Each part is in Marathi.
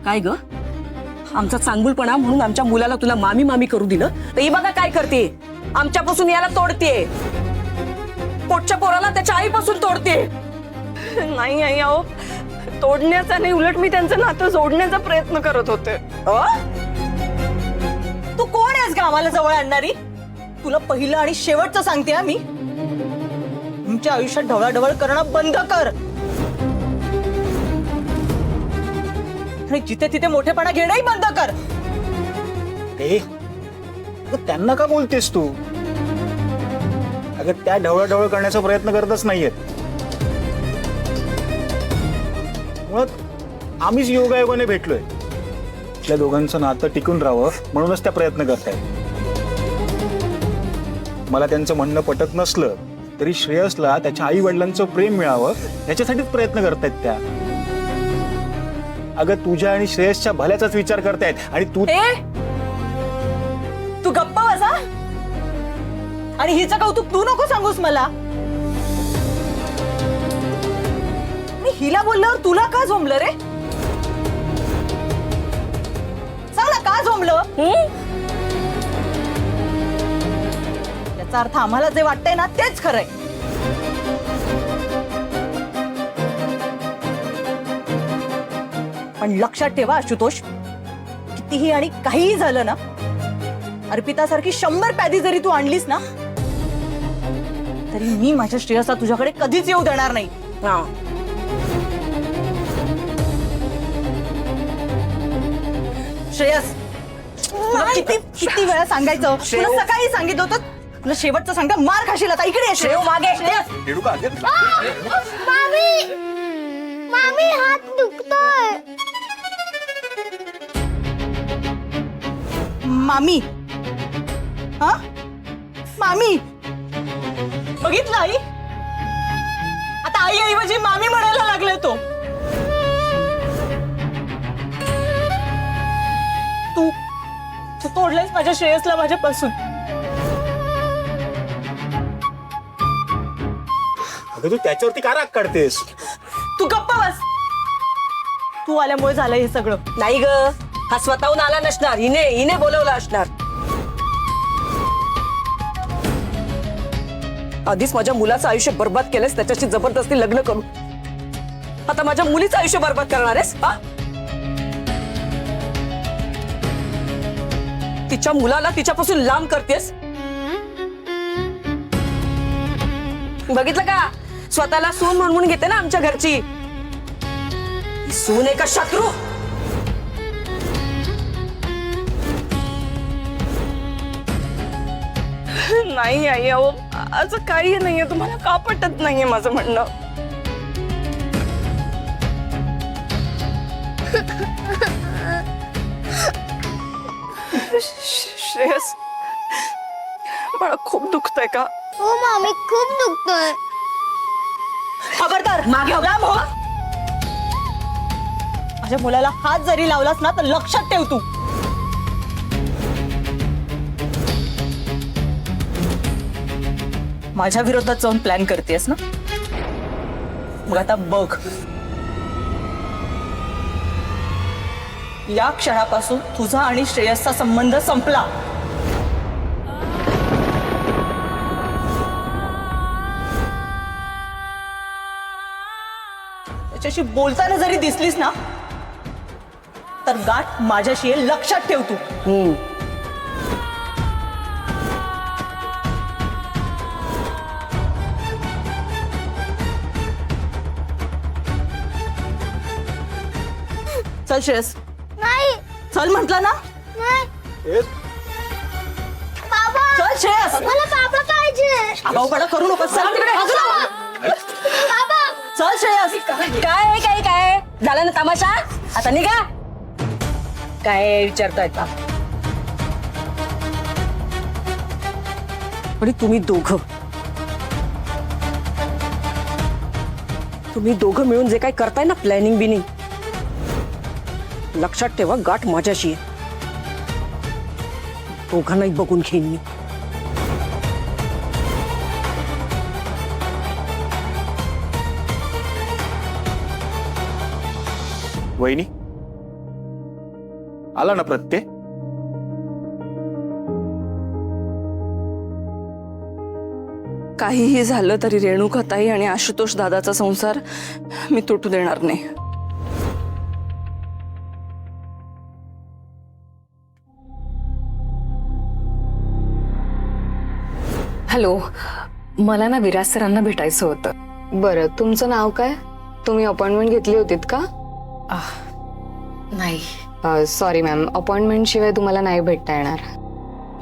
काय ग, आमचा चांगुलपणा म्हणून आमच्या मुलाला तुला मामी मामी करू दिलं, तर ही बघा काय करते, आमच्यापासून याला तोडते, पोटच्या पोराला त्याच्या आईपासून तोडते. नाही आई, अहो तोडण्याचा नाही, उलट मी त्यांचं नातं जोडण्याचा प्रयत्न करत होते. तू कोण आहेस का आम्हाला जवळ आणणारी? तुला पहिलं आणि शेवटचं सांगते हा मी, तुमच्या आयुष्यात ढवळाढवळ करणं बंद कर आणि जिथे तिथे मोठेपणा घेणंही बंद कर. ए अगं त्यांना का बोलतेस तू? अगं त्या ढवळाढवळ करण्याचा प्रयत्न करतच नाहीयेत. मुळात आम्हीच योगायोगाने भेटलोय. आपल्या दोघांचं नातं टिकून राहावं म्हणूनच त्या प्रयत्न करतायत. मला त्यांचं म्हणणं पटत नसलं तरी श्रेयसला त्याच्या आई वडिलांचं प्रेम मिळावं याच्यासाठीच प्रयत्न करतायत त्या. अगं तुझ्या आणि श्रेयसच्या भल्याचाच विचार करतायत आणि तू तू गप्पा बसा आणि हिचं कौतुक तू नको सांगूस मला. आणि हिला बोलल्यावर तुला का झोंबलं रे? सांग ना का झोंबलं? याचा अर्थ आम्हाला जे वाटतंय ना तेच खरंय. पण लक्षात ठेवा आशुतोष, कितीही आणि काहीही झालं ना, अर्पितासारखी 100 प्यादी जरी तू आणलीस ना, तरी मी माझ्या श्रेयसला तुझ्याकडे कधीच येऊ देणार नाही. श्रेयस, तुला किती वेळा सांगायचं? तुला सकाळी सांगितलं होतं, तुला शेवटचं सांगता मार खाशील. आता इकडे ये श्रेय, मागे. मामी, मामी हात दुखतोय. मामी, हा मामी, बघितलं आई? आता आई ऐवजी मामी म्हणायला लागले तो. तू तू तोडलंयस माझ्या श्रेयसला माझ्यापासून. अगं तू त्याच्यावरती का राग काढतेस? तू गप्पा बस. तू आल्यामुळे झालं हे सगळं. नाही ग, हा स्वतःहून आला नसणार, हिने बोलवला असणार. आधीच माझ्या मुलाचं आयुष्य बर्बाद केलंस, त्याच्याशी जबरदस्ती लग्न करू. आता माझ्या मुलीचं आयुष्य बर्बाद करणार आहेस? तिच्या मुलाला तिच्यापासून लांब करतेस. बघितलं का, स्वतःला सून म्हणून घेते ना आमच्या घरची. सून आहे का शत्रू? नाही आई, अहो असं काही नाहीये. तुम्हाला का पटत नाहीये माझं म्हणणं? श्रेयस, मला खूप दुखतंय का? हो मामी, खूप दुखतोय. खबरदार, मागे हो, लांब हो. माझ्या मुलाला हात जरी लावलास ना तर लक्षात ठेव तू. माझ्या विरोधात जाऊन प्लॅन करतेस ना, मग आता बघ. या क्षणापासून तुझा आणि श्रेयसचा संबंध संपला. त्याच्याशी बोलताना जरी दिसलीस ना तर गाठ माझ्याशी आहे, लक्षात ठेव तू. चल श्रेयस, नाही चल म्हटलं ना. नाही बाबा, चल श्रेयस, मला बाबा पाहिजे. आगाऊपणा करू नकोस. चल तिकडे, बाबा, चल श्रेयस. काय काय काय झालं ना तमाशा? आता निघा. काय विचारताय का? आणि तुम्ही दोघं मिळून जे काय करताय ना, प्लॅनिंग बिनिंग, लक्षात ठेवा गाठ माझ्याशी आहे. दोघांनाही बघून घेईन मी. वहिनी, आला ना प्रत्यय? काहीही झालं तरी रेणुकाताई आणि आशुतोष दादाचा संसार मी तुटू देणार नाही. हॅलो, मला ना विराज सरांना भेटायचं होतं. बरं, तुमचं नाव काय? तुम्ही अपॉइंटमेंट घेतली होतीत का? नाही, सॉरी मॅम, अपॉइंटमेंट शिवाय तुम्हाला नाही भेटता येणार.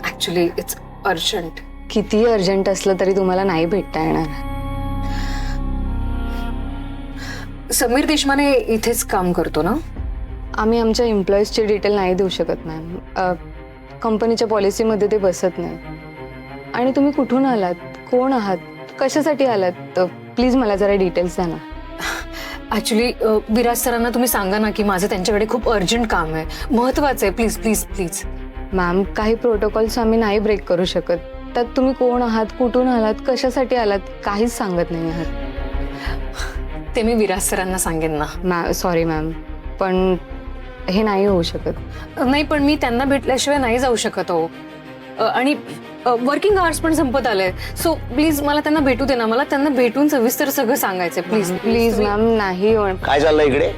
Actually it's urgent. कितीही अर्जंट असलं तरी तुम्हाला नाही भेटता येणार. समीर देशमाने इथेच काम करतो ना? आम्ही आमच्या एम्प्लॉईजची डिटेल नाही देऊ शकत मॅम. कंपनीच्या पॉलिसीमध्ये ते बसत नाही. आणि तुम्ही कुठून आलात, कोण आहात, कशासाठी आलात, प्लीज मला जरा डिटेल्स द्या ना. ऍक्च्युली विराज सरांना तुम्ही सांगा ना की माझं त्यांच्याकडे खूप अर्जंट काम आहे, महत्वाचं आहे. Please please please. मॅम, काही प्रोटोकॉल्स आम्ही नाही ब्रेक करू शकत. त्यात तुम्ही कोण आहात, कुठून आलात, कशासाठी आलात, काहीच सांगत नाही आहात. ते मी विराज सरांना सांगेन ना. सॉरी मॅम, पण हे नाही होऊ शकत. नाही, पण मी त्यांना भेटल्याशिवाय नाही जाऊ शकत हो. आणि वर्किंग आवर्स पण संपत आले. सो प्लीज मला त्यांना भेटू दे ना. मला त्यांना भेटून सविस्तर सगळं सांगायचंय. प्लीज प्लीज मॅम, नाही काय चाललं इकडे?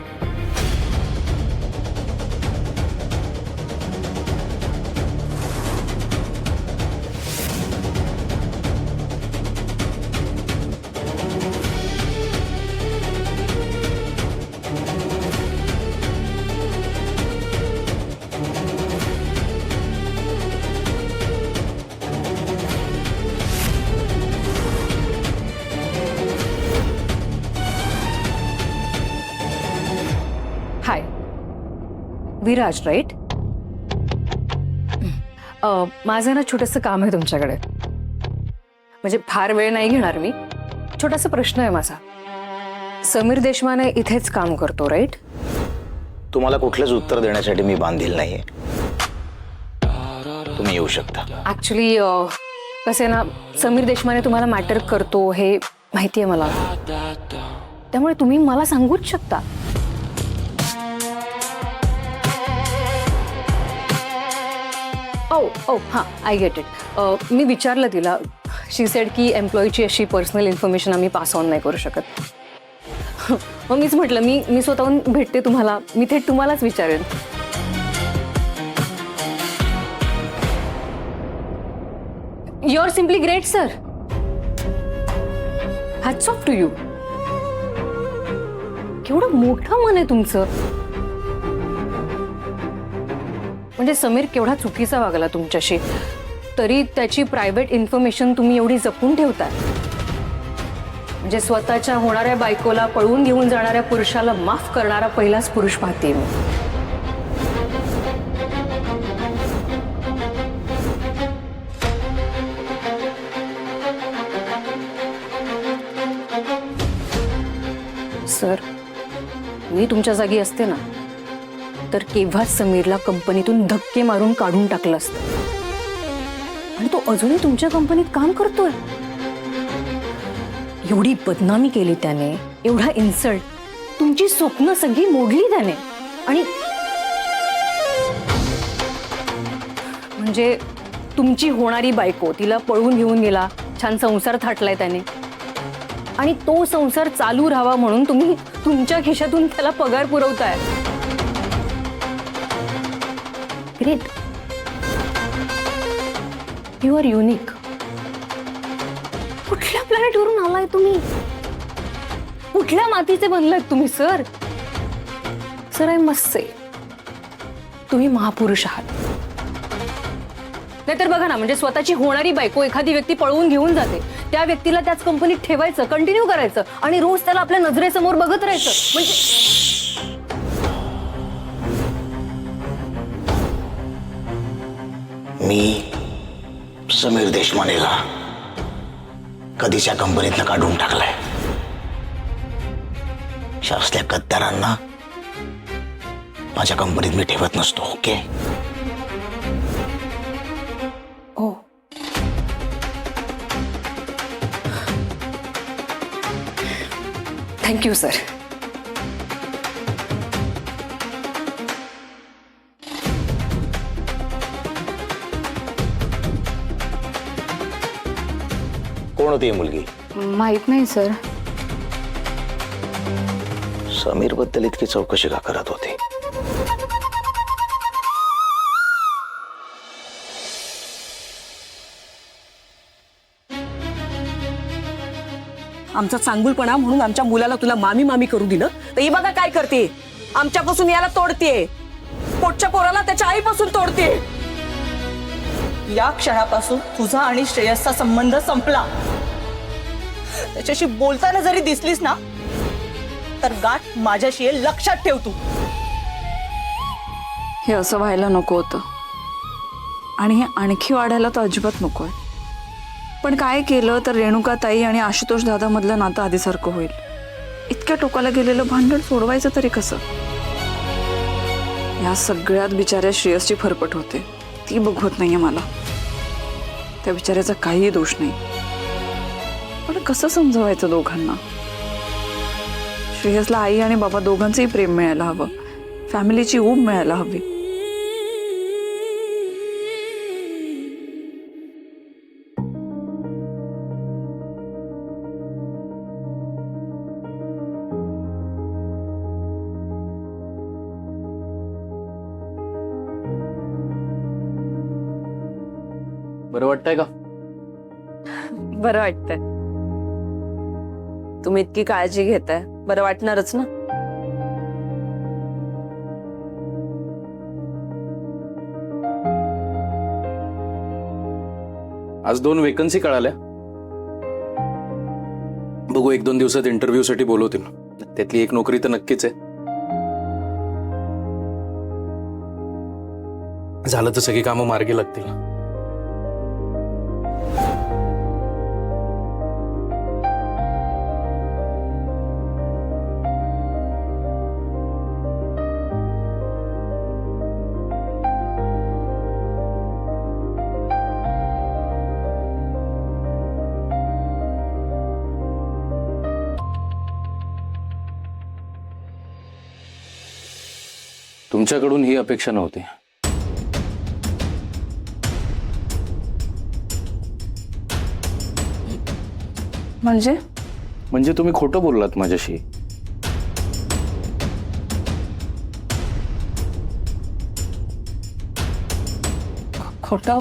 हाय, विराज राईट? माझं ना छोटंसं काम आहे तुमच्याकडे. म्हणजे फार वेळ नाही घेणार मी. छोटासा प्रश्न आहे माझा. समीर देशमाने इथेच काम करतो राईट? तुम्हाला कुठलंच उत्तर देण्यासाठी मी बांधील नाहीये. तुम्ही येऊ शकता. ऍक्च्युली कसं आहे ना, समीर देशमाने तुम्हाला मॅटर करतो हे माहिती आहे मला. त्यामुळे तुम्ही मला सांगूच शकता. ओ हां, आय गेट इट. मी विचारलं तिला. शी सेड की एम्प्लॉईची अशी पर्सनल इन्फॉर्मेशन आम्ही पास ऑन नाही करू शकत. मग मीच म्हटलं मी स्वतःहून भेटते तुम्हाला. मी थेट तुम्हालाच विचारेन. You are simply great sir. Hats off to you. केवढं मोठं मन आहे तुमचं. म्हणजे समीर केवढा चुकीचा वागला तुमच्याशी, तरी त्याची प्रायव्हेट इन्फॉर्मेशन तुम्ही एवढी जपून ठेवताय. म्हणजे स्वतःच्या होणाऱ्या बायकोला पळवून घेऊन जाणाऱ्या पुरुषाला माफ करणारा पहिलाच पुरुष पाहते मी. सर, मी तुमच्या जागी असते ना तर केव्हाच समीरला कंपनीतून धक्के मारून काढून टाकलं असतं. आणि तो अजूनही तुमच्या कंपनीत काम करतोय. एवढी बदनामी केली त्याने, एवढा इन्सल्ट, तुमची स्वप्न सगळी मोडली त्याने. आणि म्हणजे तुमची होणारी बायको, तिला पळवून घेऊन गेला, छान संसार थाटलाय त्याने. आणि तो संसार चालू राहावा म्हणून तुम्ही तुमच्या खिशातून त्याला पगार पुरवताय. ग्रेट. You are unique. कुठल्या प्लॅनेटवरून आलाय तुम्ही? कुठल्या मातीचे बनलात तुम्ही sir? Sir, I must say तुम्ही महापुरुष आहात. नाहीतर बघा ना, म्हणजे स्वतःची होणारी बायको एखादी व्यक्ती पळवून घेऊन जाते, त्या व्यक्तीला त्याच कंपनीत ठेवायचं, कंटिन्यू करायचं आणि रोज त्याला आपल्या नजरेसमोर बघत राहायचं. म्हणजे मी समीर देशमानेला कधीच्या कंपनीतनं काढून टाकलाय. असल्या गद्दारांना माझ्या कंपनीत मी ठेवत नसतो. ओके? हो. Thank you sir. कोण होती ही मुलगी? माहित नाही सर. समीर बद्दल इतकी चौकशी का करत होती? आमचा चांगुलपणा म्हणून आमच्या मुलाला तुला मामी मामी करू दिलं, तर ही बघा काय करते. आमच्यापासून याला तोडते. पोटच्या पोराला त्याच्या आईपासून तोडते. या क्षणापासून तुझा आणि श्रेयसचा संबंध संपला. त्याच्याशी बोलताना जरी दिसलीस ना तर गाठ माझ्याशी आहे, लक्षात ठेव तू. हे असं व्हायला नको होतं आणि हे आणखी वाढायला तर अजिबात नको आहे. पण काय केलं तर रेणुकाताई आणि आशुतोष दादा मधलं नातं आधीसारखं होईल. इतक्या टोकाला गेलेलं भांडण सोडवायचं तरी कसं? या सगळ्यात बिचाऱ्या श्रेयसची फरफट होते, ती बघवत नाहीये मला. त्या बिचाऱ्याचा काहीही दोष नाही, पण कसं समजवायचं दोघांना? श्रेयसला आई आणि बाबा दोघांचंही प्रेम मिळायला हवं, फॅमिलीची ऊब मिळायला हवी. बरं वाटतंय का? बरं वाटतंय. तुम्ही इतकी काळजी घेताय, बरं वाटणारच ना. आज 2 वेकन्सी कळाल्या. बघू 1-2 दिवसात इंटरव्ह्यू साठी बोलवतील. त्यातली एक नोकरी तर नक्कीच आहे. झालं तर सगळी कामं मार्गी लागतील. तुमच्याकडून ही अपेक्षा नव्हती. म्हणजे तुम्ही खोटं बोललात माझ्याशी. खोटं?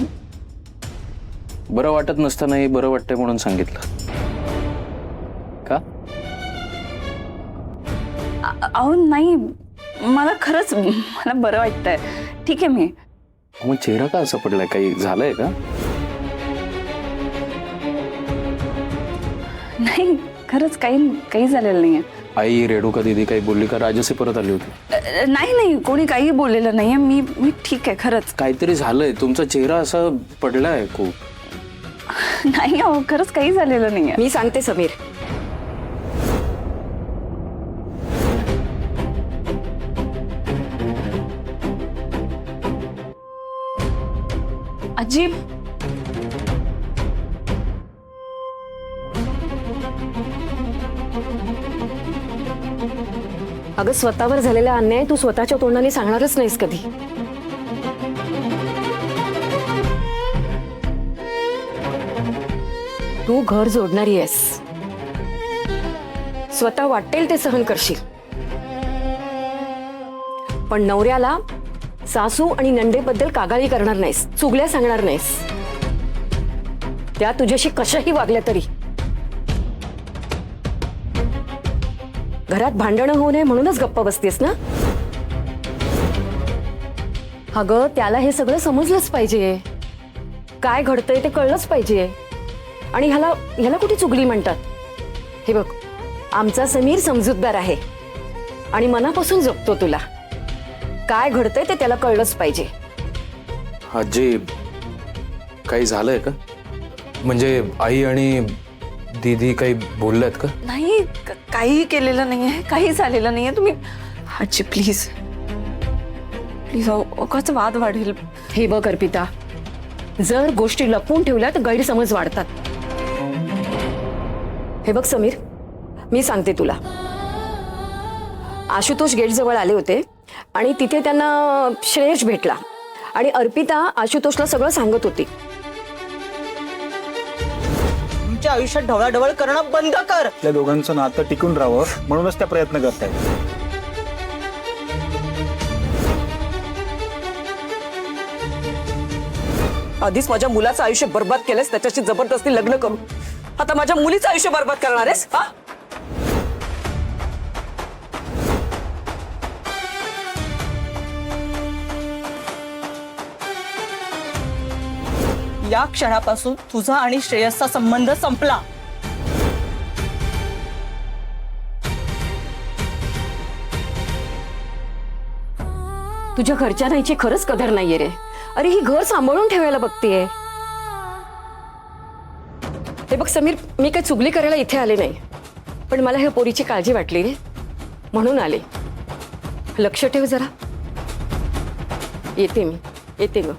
बरं वाटत नसतानाही बरं वाटतंय म्हणून सांगितलं का? अहो नाही, मला खरंच मला बरं वाटतंय. ठीक आहे मी. मग चेहरा का असा पडलाय? काही झालंय का? नाही, खरंच काही झालेलं नाहीये. आई रेणुका दीदी काही बोलली का? राजसे परत आली होती? नाही, कोणी काही बोललेलं नाहीये. मी ठीक आहे खरंच. काहीतरी झालंय. तुमचा चेहरा असा पडलाय खूप. नाही अहो, खरंच काही झालेलं नाहीये. मी सांगते समीर, अजीब. अगं स्वतःवर झालेला अन्याय तू स्वतःच्या तोंडाने सांगणारच नाहीस कधी. तू घर जोडणारी आहेस. स्वतः वाटेल ते सहन करशील, पण नवऱ्याला सासू आणि नंदेबद्दल कागाळी करणार नाहीस, चुगल्या सांगणार नाहीस. त्या तुझ्याशी कशाही वागल्या तरी. घरात भांडणं होऊ नये म्हणूनच गप्प बसतेस ना? अगं त्याला हे सगळं समजलंच पाहिजे. काय घडतंय ते कळलंच पाहिजे. आणि ह्याला कुठे चुगली म्हणतात? हे बघ, आमचा समीर समजूतदार आहे आणि मनापासून जपतो तुला. काय घडतंय ते त्याला कळलंच पाहिजे. आजी काही झालंय का? म्हणजे आई आणि दीदी काही बोलल्यात का? नाही, काही केलेलं नाहीये, काही झालेलं नाहीये. तुम्ही आजी प्लीज प्लीज, अवकाच वाद वाढेल. हे बघ अर्पिता, जर गोष्टी लपवून ठेवल्या तर गैरसमज वाढतात. हे बघ समीर, मी सांगते तुला. आशुतोष गेट जवळ आले होते आणि तिथे त्यांना श्रेयस भेटला आणि अर्पिता आशुतोषला सगळं सांगत होती. तिच्या आयुष्यात ढवळाढवळ करणं बंद कर. आपल्या दोघांचं नातं टिकून राहावं म्हणूनच त्या प्रयत्न करतायत. आधीच माझ्या मुलाचं आयुष्य बर्बाद केलंस, त्याच्याशी जबरदस्ती लग्न करून आता माझ्या मुलीचं आयुष्य बर्बाद करणार आहेस हा? या क्षणापासून तुझा आणि श्रेयसचा संबंध संपला. तुझ्या घरच्या नाहीची खरंच कदर नाहीये रे. अरे ही घर सांभाळून ठेवायला बघतीये. हे बघ समीर, मी काही चुगली करायला इथे आले नाही, पण मला ह्या पोरीची काळजी वाटली रे म्हणून आले. लक्ष ठेव जरा. येते मग.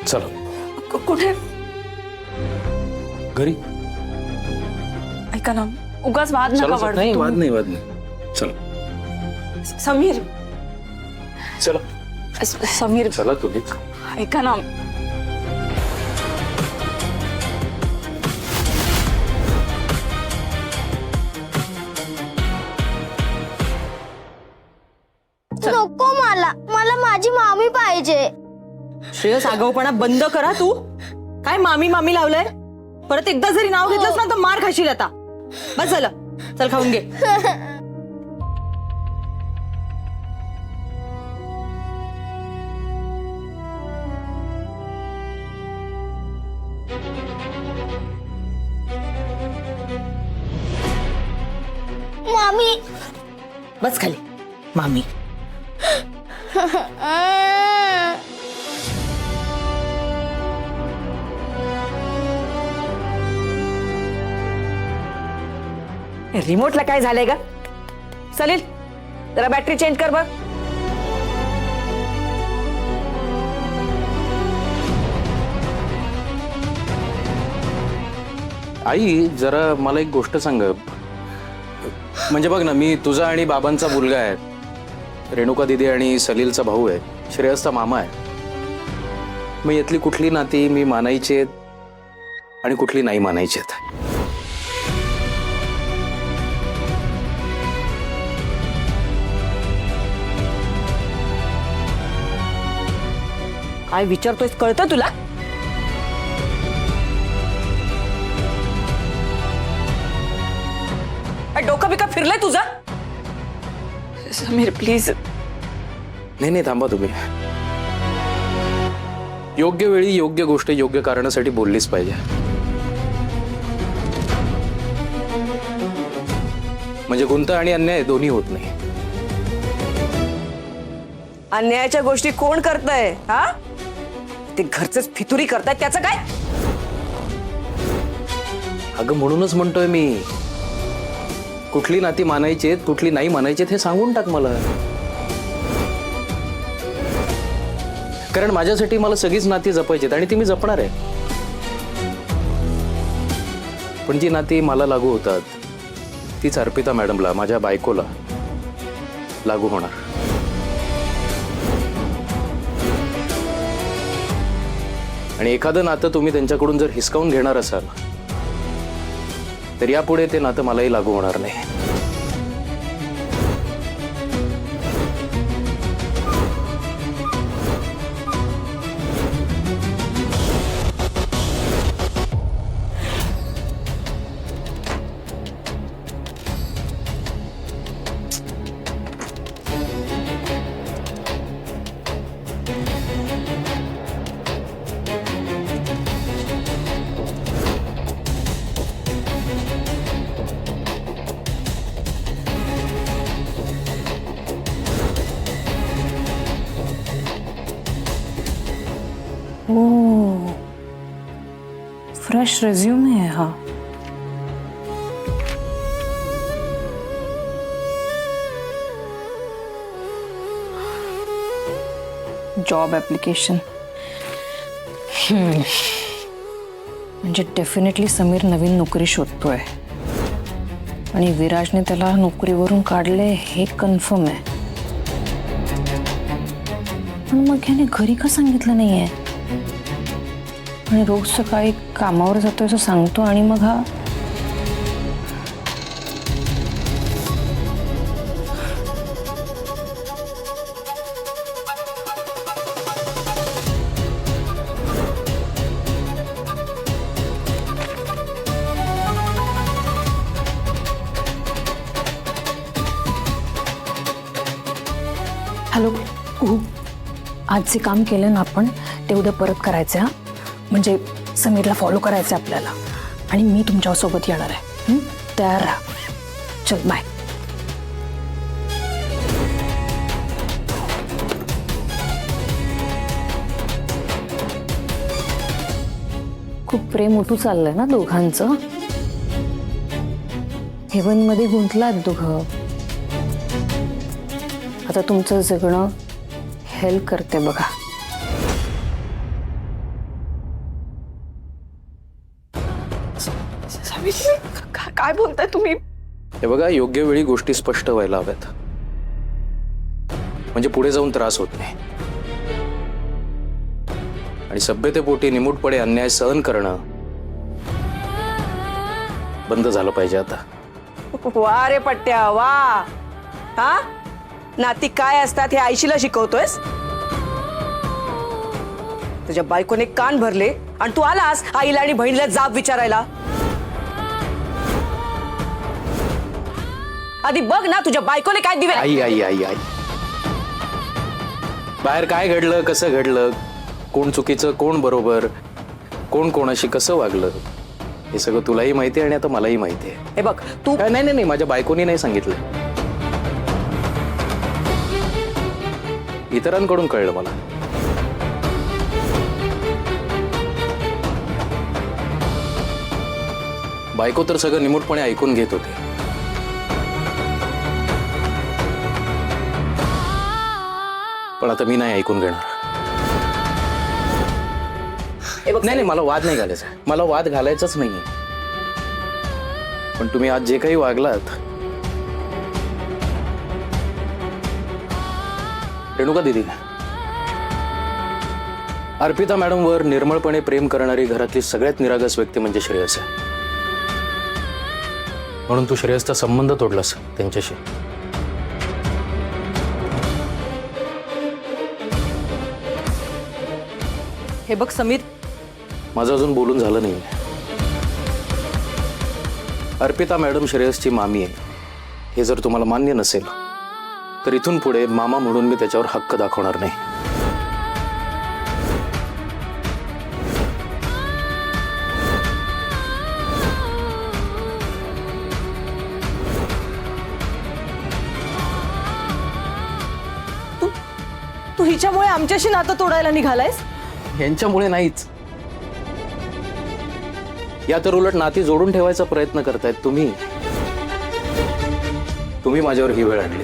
चलो कुठे? घरी. ऐका ना, उगाच वाद नका चला वाढवू नाही, वाद तुम्ही. नाही, वाद नाही. चलो समीर, चला समीर चला तुम्ही. ऐका ना, नको मला माझी मामी पाहिजे. श्रेयस, आगाऊपणा बंद करा. तू काय मामी मामी लावलंय? परत एकदा जरी नाव घेतलंस ना तर मार खाशील आता. बस झालं, चल खाऊन घे. मामी. बस खाली मामी. रिमोटला काय झालंय का? सलील, जरा बॅटरी चेंज कर बघ. आई जरा मला एक गोष्ट सांग. म्हणजे बघ ना, मी तुझा आणि बाबांचा मुलगा आहे, रेणुका दिदी आणि सलीलचा भाऊ आहे, श्रेयसचा मामा आहे. मग यातली कुठली नाती मी मानायची आहेत आणि कुठली नाही मानायची आहेत? काय विचारतोयस कळतं तुला? डोकं बिका फिरलंय तुझं? समीर प्लीज. नाही थांबा तुम्ही. योग्य वेळी योग्य गोष्ट योग्य कारणासाठी बोललीच पाहिजे. म्हणजे गुंता आणि अन्याय दोन्ही होत नाही. अन्यायाच्या गोष्टी कोण करतंय हा? ते घरचेच फितुरी करतायत, त्याचं काय? अगं म्हणूनच म्हणतोय मी, कुठली नाती मानायची आहेत कुठली नाही मानायची आहेत हे सांगून टाक मला. कारण माझ्यासाठी मला सगळीच नाती जपायची आहेत आणि ती मी जपणार आहे. पण जी नाती मला लागू होतात तीच अर्पिता मॅडमला, माझ्या बायकोला लागू होणार. आणि एखादं नातं तुम्ही त्यांच्याकडून जर हिसकावून घेणार असाल तर यापुढे ते नातं मलाही लागू होणार नाही. फ्रेश रेज्यूमे है हा. Job application. म्हणजे डेफिनेटली समीर नवीन नोकरी शोधतोय आणि विराजने त्याला नोकरीवरून काढले हे कन्फर्म आहे. पण मग याने घरी का सांगितलं नाहीये? आणि रोज सकाळी कामावर जातोय असं सांगतो आणि मग हा हॅलो कुहू, आज जे काम केलं ना आपण ते उद्या परत करायचं हा. म्हणजे समीरला फॉलो करायचं आपल्याला आणि मी तुमच्यासोबत येणार आहे. तयार राहा. चल बाय. खूप प्रेम उठू चाललंय ना दोघांचं. हेवन मध्ये गुंतलात दोघं. आता तुमचं जगणं हेल्प करते बघा. काय बोलताय तुम्ही? हे बघा, योग्य वेळी गोष्टी स्पष्ट व्हायला हव्यात, म्हणजे पुढे जाऊन त्रास होत नाही. आणि सभ्यतेपोटी निमूटपणे अन्याय सहन करणं बंद झालं पाहिजे आता. वा रे पट्ट्या वा. हा, नाती काय असतात हे आईशीला शिकवतोयस? तुझ्या बायकोने कान भरले आणि तू आलास आईला आणि बहिणीला जाब विचारायला. आधी बघ ना तुझ्या बायकोने काय दिवे. आई आई आई आई, बाहेर काय घडलं, कसं घडलं, कोण चुकीचं कोण बरोबर, कोण कोणाशी कसं वागलं, हे सगळं तुलाही माहिती आहे आणि आता मलाही माहिती आहे. हे बघ तू. नाही नाही नाही, माझ्या बायकोनी नाही सांगितलं, इतरांकडून कळलं मला. बायको तर सगळं निमूटपणे ऐकून घेत होते. पण आता मी नाही ऐकून घेणार. नाही नाही, मला वाद नाही घालायचा, मला वाद घालायचाच नाहीये. पण तुम्ही आज जे काही वागलात, रेणुका दीदी, अर्पिता मॅडमवर निर्मळपणे प्रेम करणारी घरातली सगळ्यात निरागस व्यक्ती म्हणजे श्रेयस आहे. म्हणून तू श्रेयसचा संबंध तोडलास त्यांच्याशी. हे बघ समीर, माझं अजून बोलून झालं नाही. अर्पिता मॅडम श्रेयसची मामी आहे हे जर तुम्हाला मान्य नसेल तर इथून पुढे मामा म्हणून मी त्याच्यावर हक्क दाखवणार नाही. तू हिच्यामुळे आमच्याशी नातं तोडायला निघालायस? यांच्यामुळे नाहीच, या तर उलट नाती जोडून ठेवायचा प्रयत्न करतायत तुम्ही. तुम्ही माझ्यावर ही वेळ आणली.